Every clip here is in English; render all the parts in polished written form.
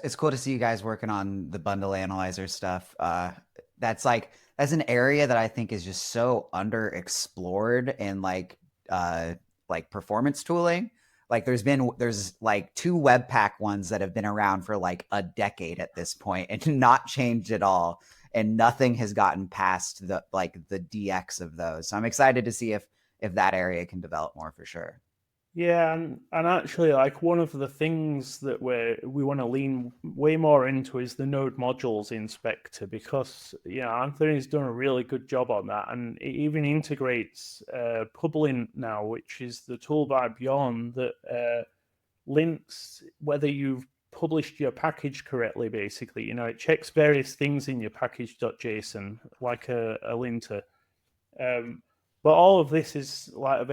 It's cool to see you guys working on the bundle analyzer stuff. That's like that's an area that I think is just so underexplored in like performance tooling. Like there's like two Webpack ones that have been around for like a decade at this point and not changed at all. And nothing has gotten past the DX of those. So I'm excited to see if that area can develop more for sure. Yeah, and actually, like one of the things that we want to lean way more into is the node modules inspector because Anthony's done a really good job on that, and it even integrates Publin now, which is the tool by Bjorn that links whether you've published your package correctly. Basically, it checks various things in your package.json like a linter. Um, but all of this is like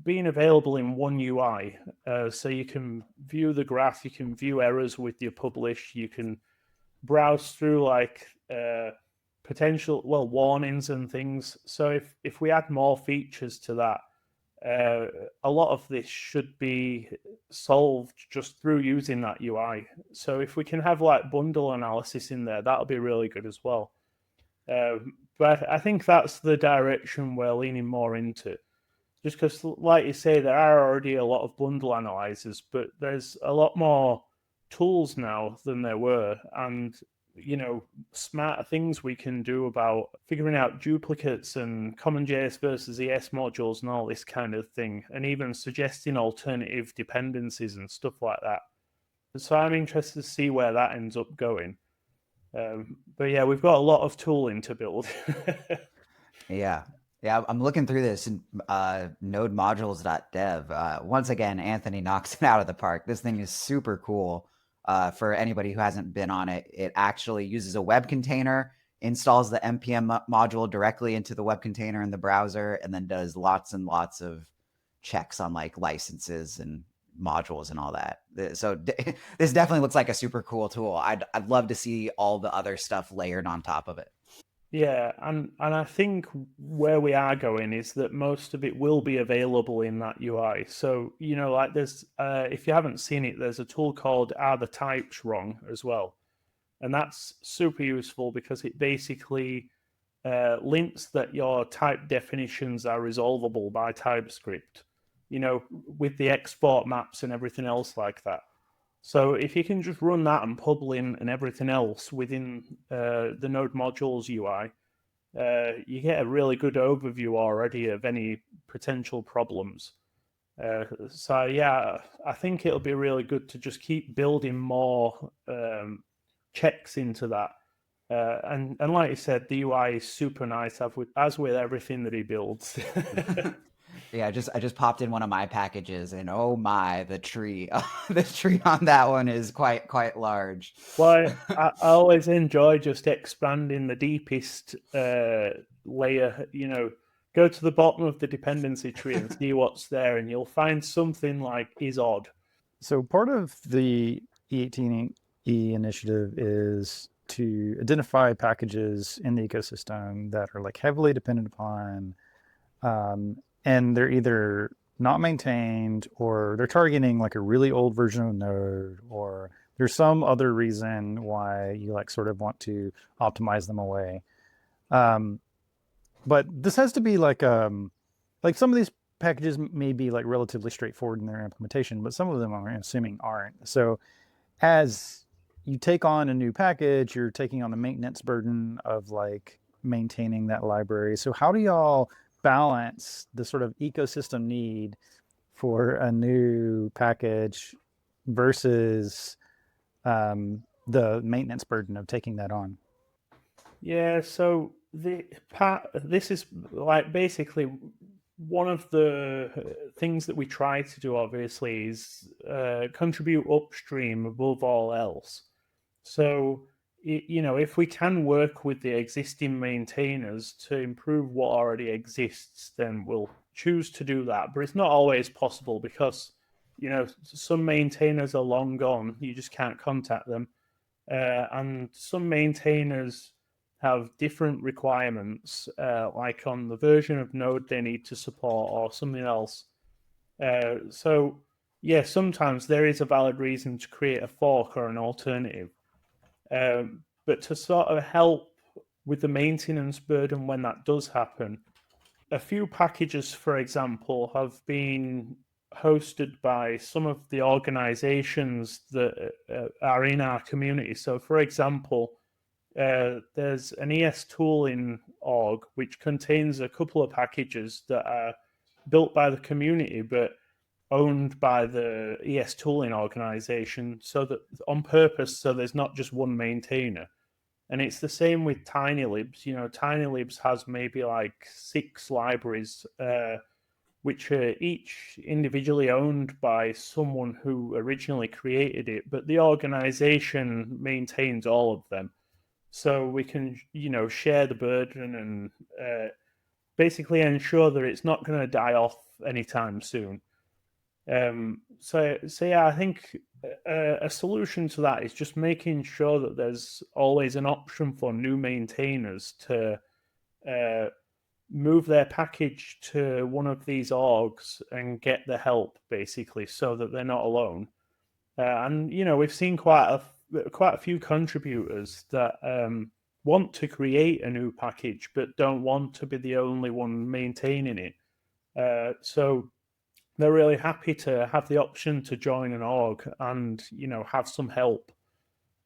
being available in one UI, so you can view the graph, you can view errors with your publish, you can browse through like potential warnings and things. So if we add more features to that, a lot of this should be solved just through using that UI. So if we can have like bundle analysis in there, that'll be really good as well. But I think that's the direction we're leaning more into. Just because, like you say, there are already a lot of bundle analyzers, but there's a lot more tools now than there were, and smarter things we can do about figuring out duplicates and CommonJS versus ES modules and all this kind of thing, and even suggesting alternative dependencies and stuff like that. So I'm interested to see where that ends up going. But yeah, we've got a lot of tooling to build. Yeah. Yeah, I'm looking through this in node modules.dev. Once again, Anthony knocks it out of the park. This thing is super cool. For anybody who hasn't been on it, it actually uses a web container, installs the npm module directly into the web container in the browser, and then does lots and lots of checks on like licenses and modules and all that. So this definitely looks like a super cool tool. I'd love to see all the other stuff layered on top of it. Yeah, and I think where we are going is that most of it will be available in that UI. So, like there's if you haven't seen it, there's a tool called Are the Types Wrong as well. And that's super useful because it basically links that your type definitions are resolvable by TypeScript, with the export maps and everything else like that. So if you can just run that and Publin and everything else within the Node Modules UI, you get a really good overview already of any potential problems. So yeah, I think it'll be really good to just keep building more checks into that. And like you said, the UI is super nice, as with everything that he builds. Yeah, I just popped in one of my packages, and oh my, the tree, the tree on that one is quite large. Well, I always enjoy just expanding the deepest layer. Go to the bottom of the dependency tree and see what's there, and you'll find something like is odd. So part of the E18E initiative is to identify packages in the ecosystem that are like heavily dependent upon, and they're either not maintained or they're targeting like a really old version of Node, or there's some other reason why you like sort of want to optimize them away. Um, but this has to be like some of these packages may be like relatively straightforward in their implementation, but some of them I'm assuming aren't. So as you take on a new package, you're taking on the maintenance burden of like maintaining that library. So how do y'all balance the sort of ecosystem need for a new package versus the maintenance burden of taking that on? Yeah, so this is like basically one of the things that we try to do. Obviously, is contribute upstream above all else. So if we can work with the existing maintainers to improve what already exists, then we'll choose to do that. But it's not always possible because some maintainers are long gone. You just can't contact them. And some maintainers have different requirements, like on the version of Node they need to support or something else. So sometimes there is a valid reason to create a fork or an alternative. But to sort of help with the maintenance burden when that does happen, a few packages, for example, have been hosted by some of the organizations that are in our community. So, for example, there's an ES tooling org which contains a couple of packages that are built by the community but owned by the ES tooling organization, so that on purpose, so there's not just one maintainer. And it's the same with TinyLibs. TinyLibs has maybe like 6 libraries, which are each individually owned by someone who originally created it, but the organization maintains all of them. So we can, share the burden and basically ensure that it's not going to die off anytime soon. So yeah, I think a solution to that is just making sure that there's always an option for new maintainers to move their package to one of these orgs and get the help, basically, so that they're not alone. And we've seen quite a few contributors that want to create a new package but don't want to be the only one maintaining it. So they're really happy to have the option to join an org and have some help.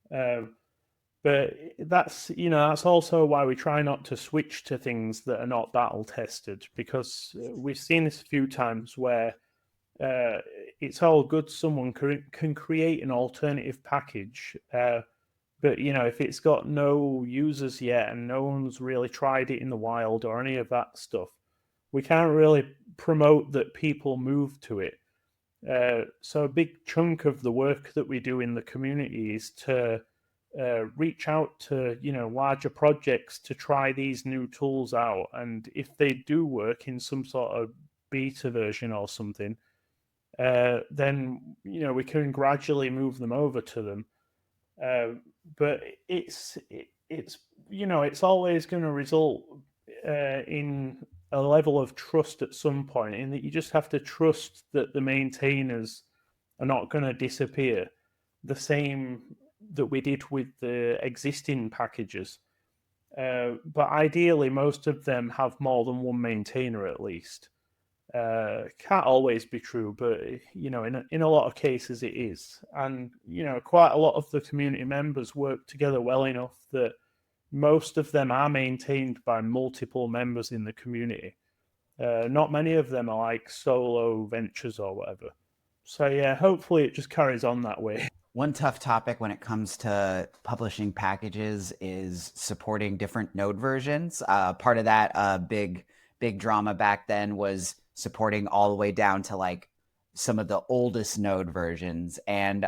But that's also why we try not to switch to things that are not battle tested, because we've seen this a few times where it's all good someone can create an alternative package, but if it's got no users yet and no one's really tried it in the wild or any of that stuff, we can't really promote that people move to it. So a big chunk of the work that we do in the community is to reach out to larger projects to try these new tools out, and if they do work in some sort of beta version or something, then we can gradually move them over to them. But it's always going to result in a level of trust at some point, in that you just have to trust that the maintainers are not going to disappear, the same that we did with the existing packages. But ideally, most of them have more than one maintainer at least. Can't always be true, but in a lot of cases it is. And quite a lot of the community members work together well enough that most of them are maintained by multiple members in the community. Not many of them are like solo ventures or whatever. So yeah, hopefully it just carries on that way. One tough topic when it comes to publishing packages is supporting different node versions. Part of that big drama back then was supporting all the way down to like some of the oldest node versions. And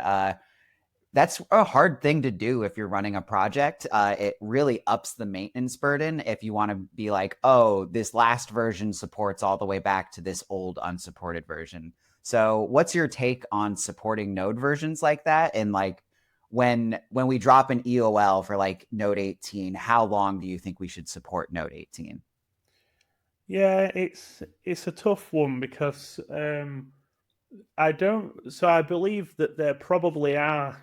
that's a hard thing to do if you're running a project. It really ups the maintenance burden if you want to be like, oh, this last version supports all the way back to this old unsupported version. So what's your take on supporting node versions like that? And like when we drop an EOL for like node 18, how long do you think we should support node 18? Yeah, it's a tough one because I believe that there probably are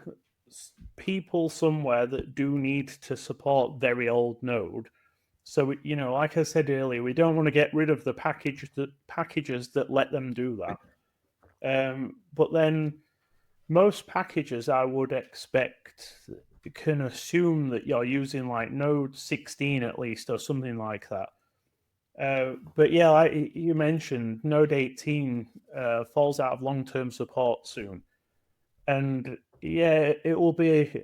people somewhere that do need to support very old node. So like I said earlier, we don't want to get rid of the packages that let them do that. But then most packages, I would expect, can assume that you're using like node 16 at least, or something like that. But yeah, like you mentioned, node 18 falls out of long-term support soon. And yeah, it will be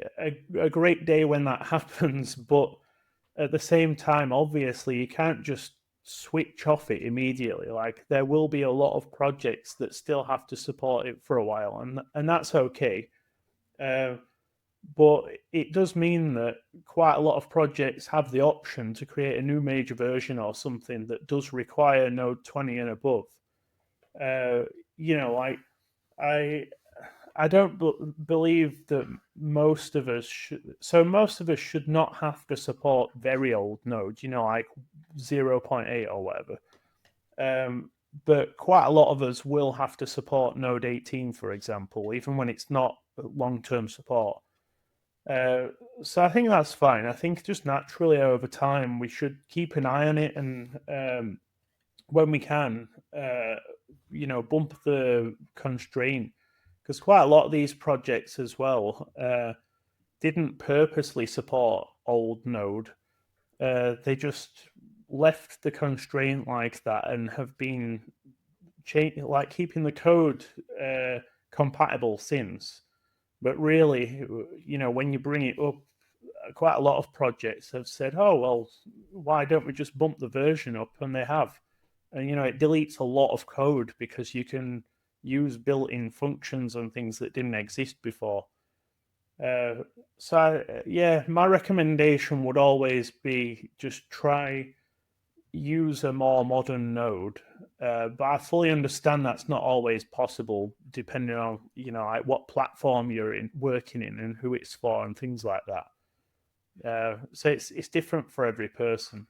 a great day when that happens. But at the same time, obviously, you can't just switch off it immediately. Like there will be a lot of projects that still have to support it for a while, and that's okay. But it does mean that quite a lot of projects have the option to create a new major version or something that does require node 20 and above. Like I don't believe that most of us should. So most of us should not have to support very old nodes, like 0.8 or whatever. but quite a lot of us will have to support Node 18, for example, even when it's not long-term support. So I think that's fine. I think just naturally over time we should keep an eye on it, and when we can, bump the constraint, because quite a lot of these projects as well didn't purposely support old Node. They just left the constraint like that and have been keeping the code compatible since. But really, when you bring it up, quite a lot of projects have said, "Oh well, why don't we just bump the version up?" And they have, and it deletes a lot of code because you can use built-in functions and things that didn't exist before. Yeah, my recommendation would always be just try use a more modern node, but I fully understand that's not always possible depending on like what platform you're working in and who it's for and things like that. So it's different for every person.